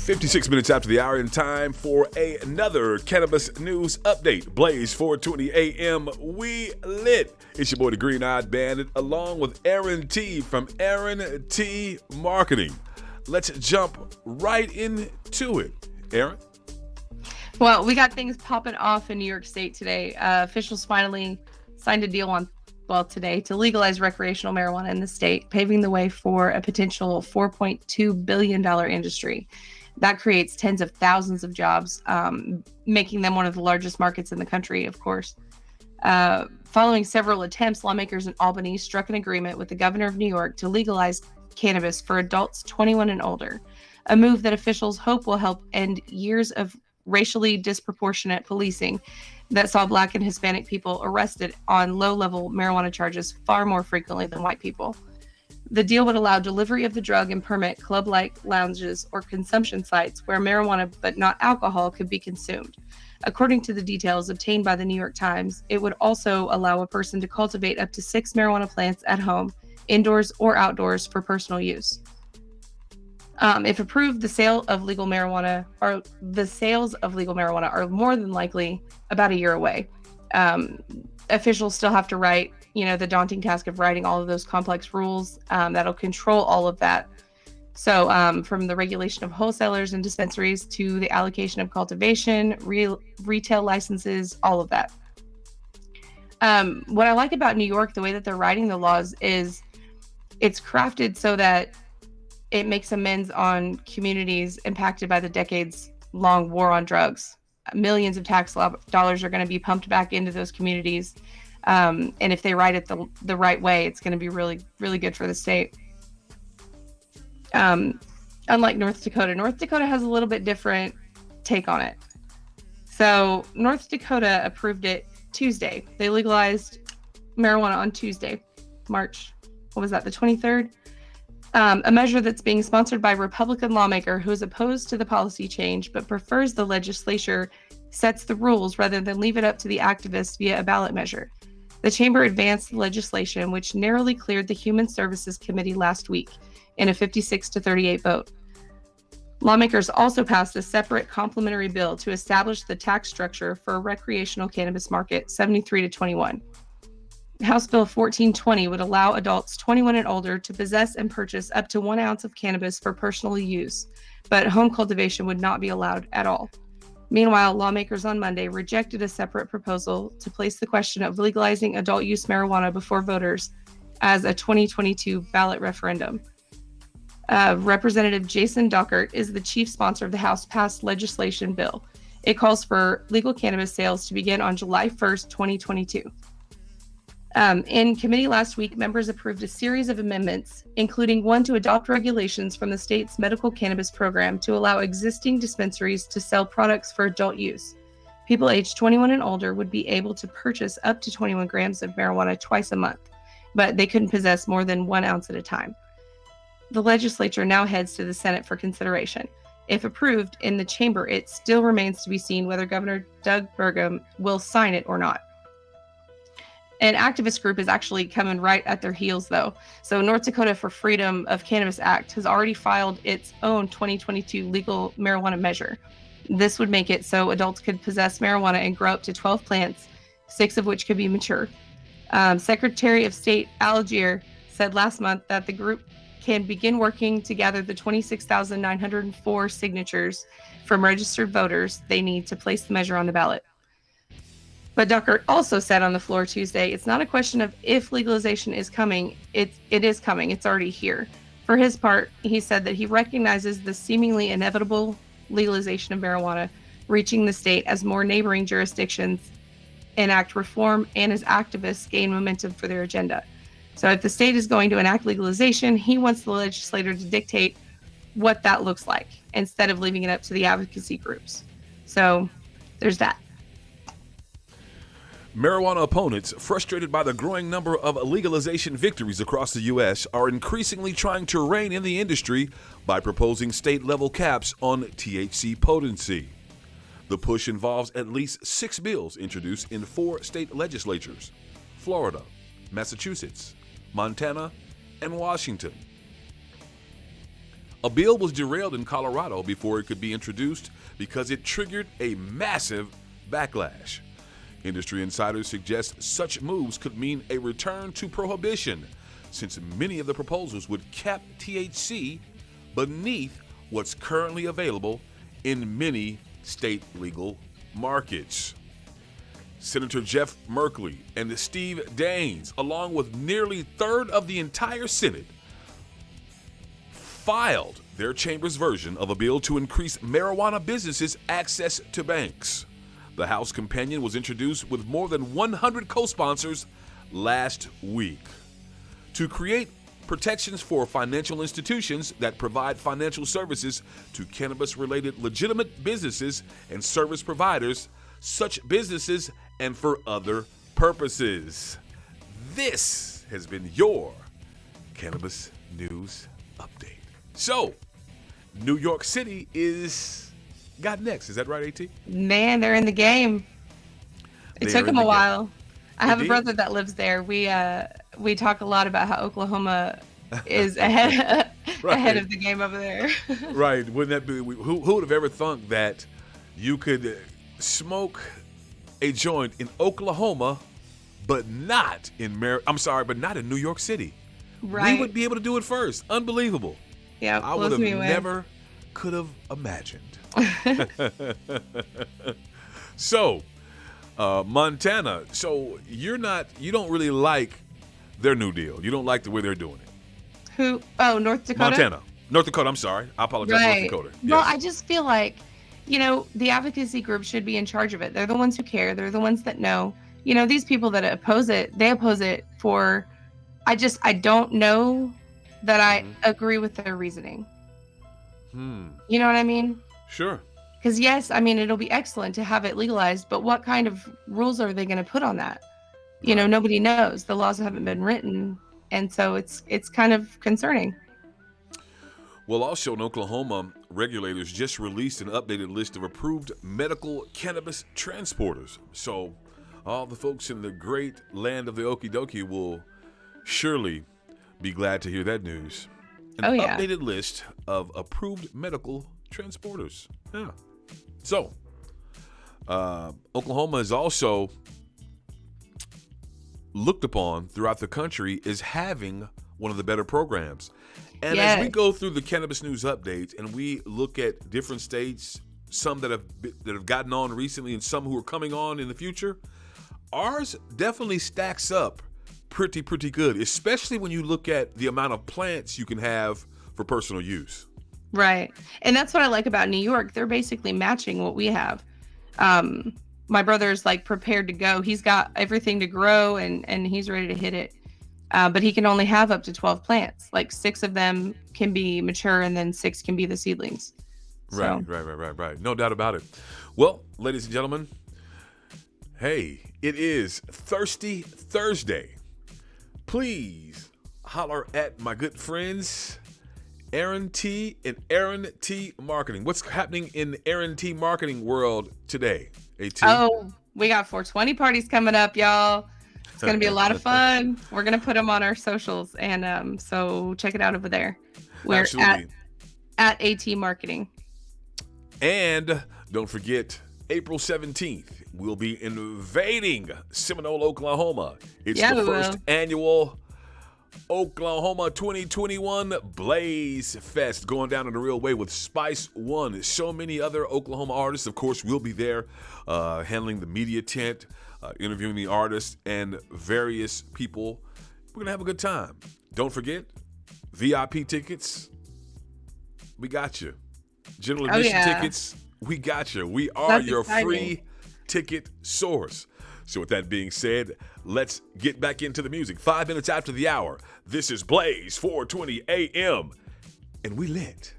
56 minutes after the hour, in time for another Cannabis News Update. Blaze 4:20 a.m. We lit. It's your boy, the Green-Eyed Bandit, along with Aeron T from Aeron T Marketing. Let's jump right into it. Aeron? Well, we got things popping off in New York State today. Officials finally signed a deal today to legalize recreational marijuana in the state, paving the way for a potential $4.2 billion industry. That creates tens of thousands of jobs, making them one of the largest markets in the country, of course. Following several attempts, lawmakers in Albany struck an agreement with the governor of New York to legalize cannabis for adults 21 and older, a move that officials hope will help end years of racially disproportionate policing that saw Black and Hispanic people arrested on low-level marijuana charges far more frequently than white people. The deal would allow delivery of the drug and permit club-like lounges or consumption sites where marijuana but not alcohol could be consumed. According to the details obtained by the New York Times, it would also allow a person to cultivate up to 6 marijuana plants at home, indoors or outdoors for personal use. If approved, the sales of legal marijuana are more than likely about a year away. Officials still have to write, the daunting task of writing all of those complex rules that'll control all of that. So from the regulation of wholesalers and dispensaries to the allocation of cultivation, retail licenses, all of that. What I like about New York, the way that they're writing the laws, is it's crafted so that it makes amends on communities impacted by the decades-long war on drugs. Millions of tax dollars are going to be pumped back into those communities. And if they write it the right way, it's going to be really, really good for the state. Unlike North Dakota has a little bit different take on it. So North Dakota approved it Tuesday. They legalized marijuana on Tuesday, March, the 23rd? A measure that's being sponsored by a Republican lawmaker who is opposed to the policy change but prefers the legislature sets the rules rather than leave it up to the activists via a ballot measure. The chamber advanced the legislation, which narrowly cleared the Human Services Committee last week in a 56-38 vote. Lawmakers also passed a separate complementary bill to establish the tax structure for a recreational cannabis market, 73-21. House Bill 1420 would allow adults 21 and older to possess and purchase up to 1 ounce of cannabis for personal use, but home cultivation would not be allowed at all. Meanwhile, lawmakers on Monday rejected a separate proposal to place the question of legalizing adult use marijuana before voters as a 2022 ballot referendum. Representative Jason Dockert is the chief sponsor of the House-passed legislation bill. It calls for legal cannabis sales to begin on July 1st, 2022. In committee last week, members approved a series of amendments, including one to adopt regulations from the state's medical cannabis program to allow existing dispensaries to sell products for adult use. People aged 21 and older would be able to purchase up to 21 grams of marijuana twice a month, but they couldn't possess more than 1 ounce at a time. The legislature now heads to the Senate for consideration. If approved in the chamber, it still remains to be seen whether Governor Doug Burgum will sign it or not. An activist group is actually coming right at their heels, though. So North Dakota for Freedom of Cannabis Act has already filed its own 2022 legal marijuana measure. This would make it so adults could possess marijuana and grow up to 12 plants, 6 of which could be mature. Secretary of State Algier said last month that the group can begin working to gather the 26,904 signatures from registered voters they need to place the measure on the ballot. But Dockert also said on the floor Tuesday, it's not a question of if legalization is coming, it is coming, it's already here. For his part, he said that he recognizes the seemingly inevitable legalization of marijuana reaching the state as more neighboring jurisdictions enact reform and as activists gain momentum for their agenda. So if the state is going to enact legalization, he wants the legislator to dictate what that looks like instead of leaving it up to the advocacy groups. So there's that. Marijuana opponents, frustrated by the growing number of legalization victories across the U.S., are increasingly trying to rein in the industry by proposing state-level caps on THC potency. The push involves at least 6 bills introduced in 4 state legislatures: Florida, Massachusetts, Montana, and Washington. A bill was derailed in Colorado before it could be introduced because it triggered a massive backlash. Industry insiders suggest such moves could mean a return to prohibition, since many of the proposals would cap THC beneath what's currently available in many state legal markets. Senator Jeff Merkley and Steve Daines, along with nearly a third of the entire Senate, filed their chamber's version of a bill to increase marijuana businesses' access to banks. The House companion was introduced with more than 100 co-sponsors last week to create protections for financial institutions that provide financial services to cannabis-related legitimate businesses and service providers, such businesses, and for other purposes. This has been your Cannabis News Update. So, New York City got next. Is that right, AT? Man, they're in the game. It took them a while. I have a brother that lives there. We talk a lot about how Oklahoma is ahead ahead of the game over there. Right. Wouldn't that be? Who would have ever thought that you could smoke a joint in Oklahoma, but not in but not in New York City? Right. We would be able to do it first. Unbelievable. Yeah, I would have never could have imagined. So, Montana. So you don't really like their new deal. You don't like the way they're doing it. Who? Oh, North Dakota? North Dakota, I'm sorry. I apologize, right. North Dakota. Well, Yes. I just feel like, the advocacy group should be in charge of it. They're the ones who care. They're the ones that know. These people that oppose it, they oppose it for, I don't know that I agree with their reasoning. You know what I mean? Sure. Because yes, it'll be excellent to have it legalized, but what kind of rules are they going to put on that? Nobody knows. The laws haven't been written, and so it's kind of concerning. Well, also in Oklahoma, regulators just released an updated list of approved medical cannabis transporters. So all the folks in the great land of the Okie Dokie will surely be glad to hear that news. An updated list of approved medical transporters. Yeah. So, Oklahoma is also looked upon throughout the country as having one of the better programs. And as we go through the Cannabis News Update and we look at different states, some that have gotten on recently and some who are coming on in the future, ours definitely stacks up pretty good, especially when you look at the amount of plants you can have for personal use. Right. And that's what I like about New York. They're basically matching what we have. My brother's prepared to go. He's got everything to grow and he's ready to hit it. But he can only have up to 12 plants. 6 of them can be mature and then 6 can be the seedlings. Right. No doubt about it. Well, ladies and gentlemen, hey, it is Thirsty Thursday. Please holler at my good friends, Aeron T and Aeron T Marketing. What's happening in the Aeron T Marketing world today, AT? Oh, we got 420 parties coming up, y'all. It's going to be a lot of fun. We're going to put them on our socials, and so check it out over there. We're at AT Marketing. And don't forget, April 17th, we'll be invading Seminole, Oklahoma. It's the first annual Oklahoma 2021 Blaze Fest going down in a real way with Spice One. So many other Oklahoma artists, of course, will be there handling the media tent, interviewing the artists and various people. We're going to have a good time. Don't forget, VIP tickets, we got you. General admission tickets, we got you. We are your free ticket source. So with that being said, let's get back into the music. 5 minutes after the hour, this is Blaze 420 AM, and we lit.